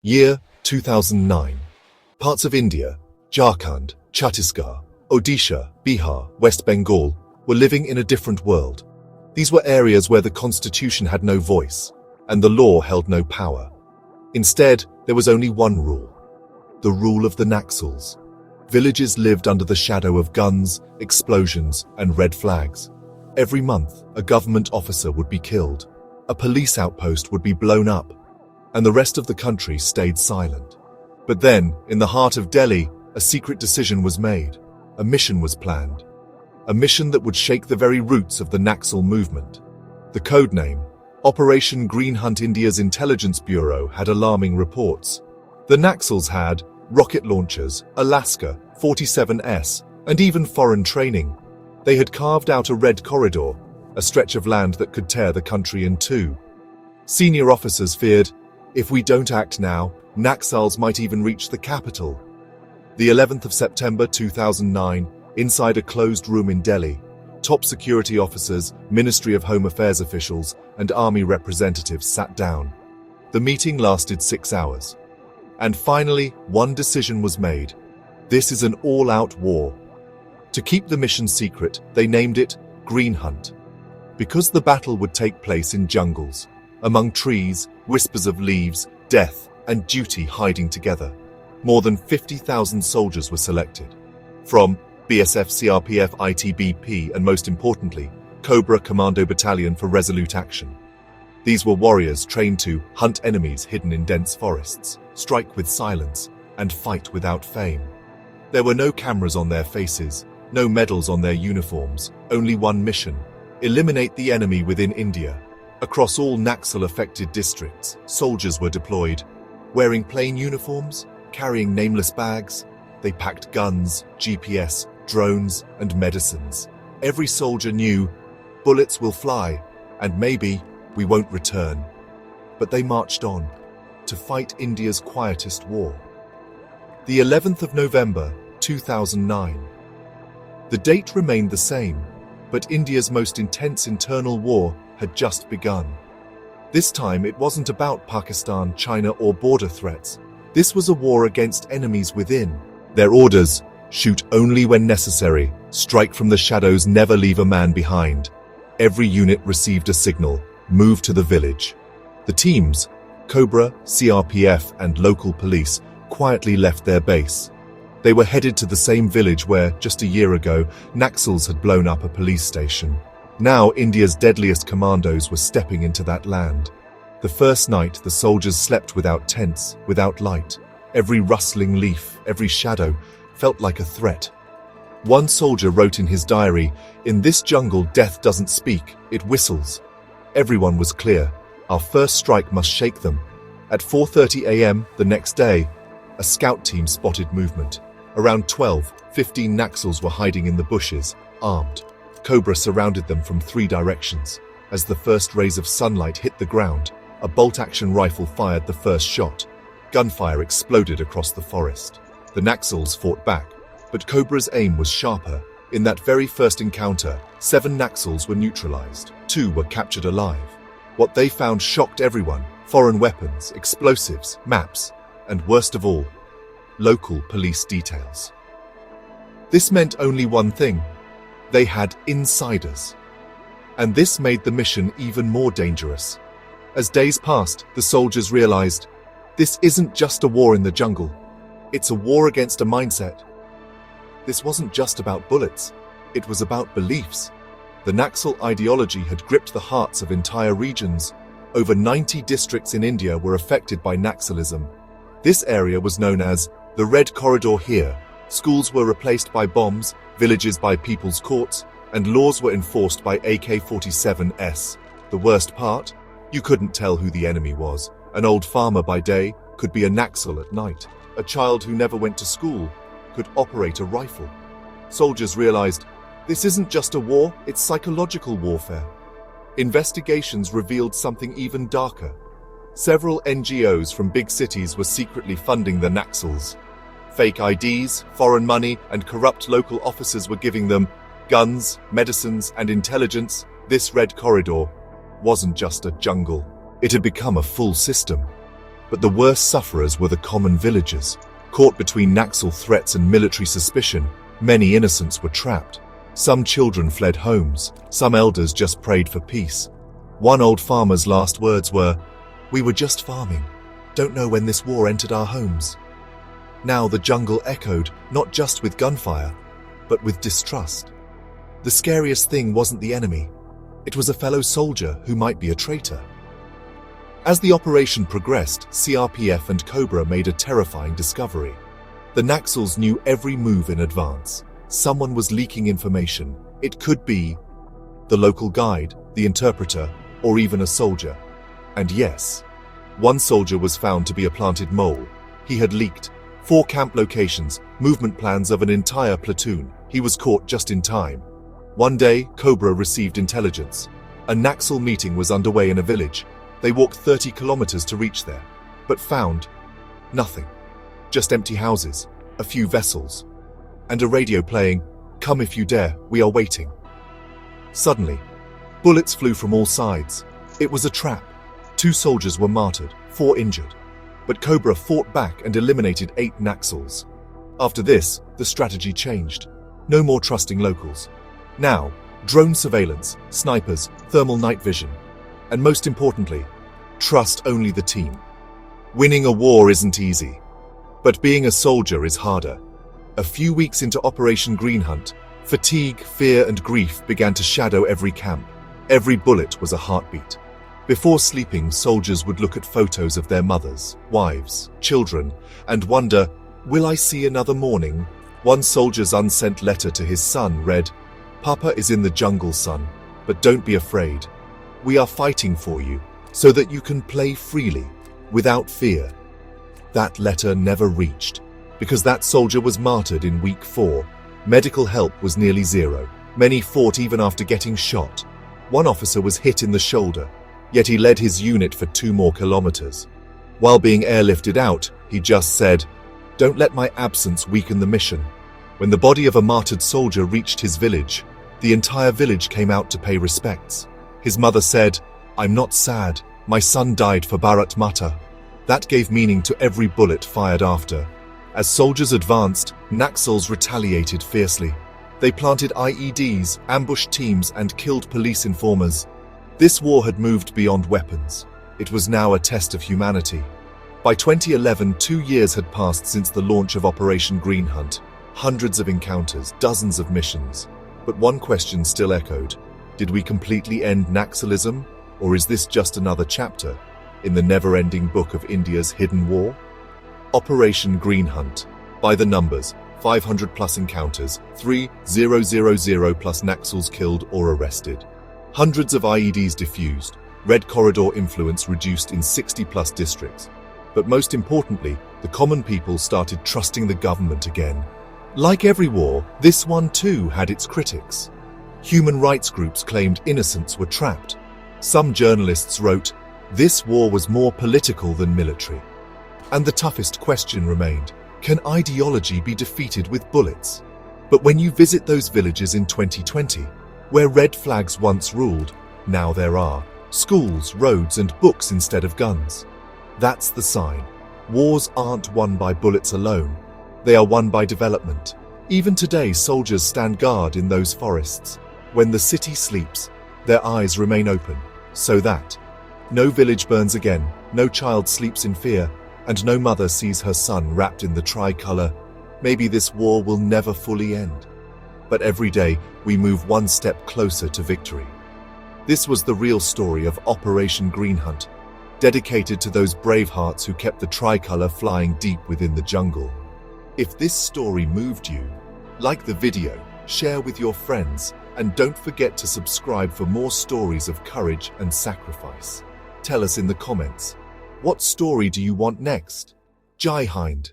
Year 2009. Parts of India, Jharkhand, Chhattisgarh, Odisha, Bihar, West Bengal, were living in a different world. These were areas where the constitution had no voice, and the law held no power. Instead, there was only one rule: the rule of the Naxals. Villages lived under the shadow of guns, explosions, and red flags. Every month, a government officer would be killed, a police outpost would be blown up, and the rest of the country stayed silent. But then, in the heart of Delhi, a secret decision was made. A mission was planned. A mission that would shake the very roots of the Naxal movement. The codename, Operation Green Hunt. India's intelligence bureau had alarming reports. The Naxals had rocket launchers, Alaska, 47S, and even foreign training. They had carved out a red corridor, a stretch of land that could tear the country in two. Senior officers feared, if we don't act now, Naxals might even reach the capital. The 11th of September 2009, inside a closed room in Delhi, top security officers, Ministry of Home Affairs officials, and army representatives sat down. The meeting lasted 6 hours. And finally, one decision was made. This is an all-out war. To keep the mission secret, they named it Green Hunt. Because the battle would take place in jungles, among trees, whispers of leaves, death, and duty hiding together. More than 50,000 soldiers were selected. From BSF, CRPF, ITBP, and most importantly, CoBRA Commando Battalion for resolute action. These were warriors trained to hunt enemies hidden in dense forests, strike with silence, and fight without fame. There were no cameras on their faces, no medals on their uniforms, only one mission: eliminate the enemy within India. Across all Naxal-affected districts, soldiers were deployed, wearing plain uniforms, carrying nameless bags. They packed guns, GPS, drones, and medicines. Every soldier knew, bullets will fly, and maybe we won't return. But they marched on, to fight India's quietest war. The 11th of November, 2009. The date remained the same, but India's most intense internal war had just begun. This time it wasn't about Pakistan, China, or border threats. This was a war against enemies within. Their orders: shoot only when necessary, strike from the shadows, never leave a man behind. Every unit received a signal: move to the village. The teams, CoBRA, CRPF, and local police, quietly left their base. They were headed to the same village where, just a year ago, Naxals had blown up a police station. Now India's deadliest commandos were stepping into that land. The first night, the soldiers slept without tents, without light. Every rustling leaf, every shadow, felt like a threat. One soldier wrote in his diary, "In this jungle, death doesn't speak, it whistles." Everyone was clear: our first strike must shake them. At 4:30 a.m. the next day, a scout team spotted movement. Around 15 Naxals were hiding in the bushes, armed. CoBRA surrounded them from 3 directions. As the first rays of sunlight hit the ground, a bolt-action rifle fired the first shot. Gunfire exploded across the forest. The Naxals fought back, but CoBRA's aim was sharper. In that very first encounter, 7 Naxals were neutralized. 2 were captured alive. What they found shocked everyone: foreign weapons, explosives, maps, and worst of all, local police details. This meant only one thing: they had insiders. And this made the mission even more dangerous. As days passed, the soldiers realized, this isn't just a war in the jungle. It's a war against a mindset. This wasn't just about bullets. It was about beliefs. The Naxal ideology had gripped the hearts of entire regions. Over 90 districts in India were affected by Naxalism. This area was known as the Red Corridor. Here, schools were replaced by bombs, villages by people's courts, and laws were enforced by AK-47s. The worst part? You couldn't tell who the enemy was. An old farmer by day could be a Naxal at night. A child who never went to school could operate a rifle. Soldiers realized, this isn't just a war, it's psychological warfare. Investigations revealed something even darker. Several NGOs from big cities were secretly funding the Naxals. Fake IDs, foreign money, and corrupt local officers were giving them guns, medicines, and intelligence. This red corridor wasn't just a jungle. It had become a full system. But the worst sufferers were the common villagers. Caught between Naxal threats and military suspicion, many innocents were trapped. Some children fled homes, some elders just prayed for peace. One old farmer's last words were, "We were just farming. Don't know when this war entered our homes." Now the jungle echoed, not just with gunfire, but with distrust. The scariest thing wasn't the enemy. It was a fellow soldier who might be a traitor. As the operation progressed, CRPF and CoBRA made a terrifying discovery. The Naxals knew every move in advance. Someone was leaking information. It could be the local guide, the interpreter, or even a soldier. And yes, one soldier was found to be a planted mole. He had leaked 4 camp locations, movement plans of an entire platoon. He was caught just in time. One day, CoBRA received intelligence. A Naxal meeting was underway in a village. They walked 30 kilometers to reach there, but found nothing. Just empty houses, a few vessels, and a radio playing, "Come if you dare, we are waiting." Suddenly, bullets flew from all sides. It was a trap. 2 soldiers were martyred, 4 injured. But CoBRA fought back and eliminated 8 Naxals. After this, the strategy changed. No more trusting locals. Now, drone surveillance, snipers, thermal night vision, and most importantly, trust only the team. Winning a war isn't easy, but being a soldier is harder. A few weeks into Operation Green Hunt, fatigue, fear, and grief began to shadow every camp. Every bullet was a heartbeat. Before sleeping, soldiers would look at photos of their mothers, wives, children, and wonder, "Will I see another morning?" One soldier's unsent letter to his son read, "Papa is in the jungle, son, but don't be afraid. We are fighting for you, so that you can play freely, without fear." That letter never reached, because that soldier was martyred in week 4. Medical help was nearly zero. Many fought even after getting shot. One officer was hit in the shoulder, yet he led his unit for 2 more kilometers. While being airlifted out, he just said, "Don't let my absence weaken the mission." When the body of a martyred soldier reached his village, the entire village came out to pay respects. His mother said, "I'm not sad. My son died for Bharat Mata." That gave meaning to every bullet fired after. As soldiers advanced, Naxals retaliated fiercely. They planted IEDs, ambushed teams, and killed police informers. This war had moved beyond weapons. It was now a test of humanity. By 2011, 2 years had passed since the launch of Operation Green Hunt. Hundreds of encounters, dozens of missions. But one question still echoed. Did we completely end Naxalism? Or is this just another chapter in the never-ending book of India's hidden war? Operation Green Hunt. By the numbers, 500 plus encounters, 3,000 plus Naxals killed or arrested. Hundreds of IEDs diffused, Red Corridor influence reduced in 60 plus districts. But most importantly, the common people started trusting the government again. Like every war, this one too had its critics. Human rights groups claimed innocents were trapped. Some journalists wrote, "This war was more political than military." And the toughest question remained, can ideology be defeated with bullets? But when you visit those villages in 2020, where red flags once ruled, now there are schools, roads, and books instead of guns. That's the sign. Wars aren't won by bullets alone. They are won by development. Even today, soldiers stand guard in those forests. When the city sleeps, their eyes remain open, so that no village burns again, no child sleeps in fear, and no mother sees her son wrapped in the tricolor. Maybe this war will never fully end. But every day, we move one step closer to victory. This was the real story of Operation Green Hunt, dedicated to those brave hearts who kept the tricolor flying deep within the jungle. If this story moved you, like the video, share with your friends, and don't forget to subscribe for more stories of courage and sacrifice. Tell us in the comments, what story do you want next? Jai Hind.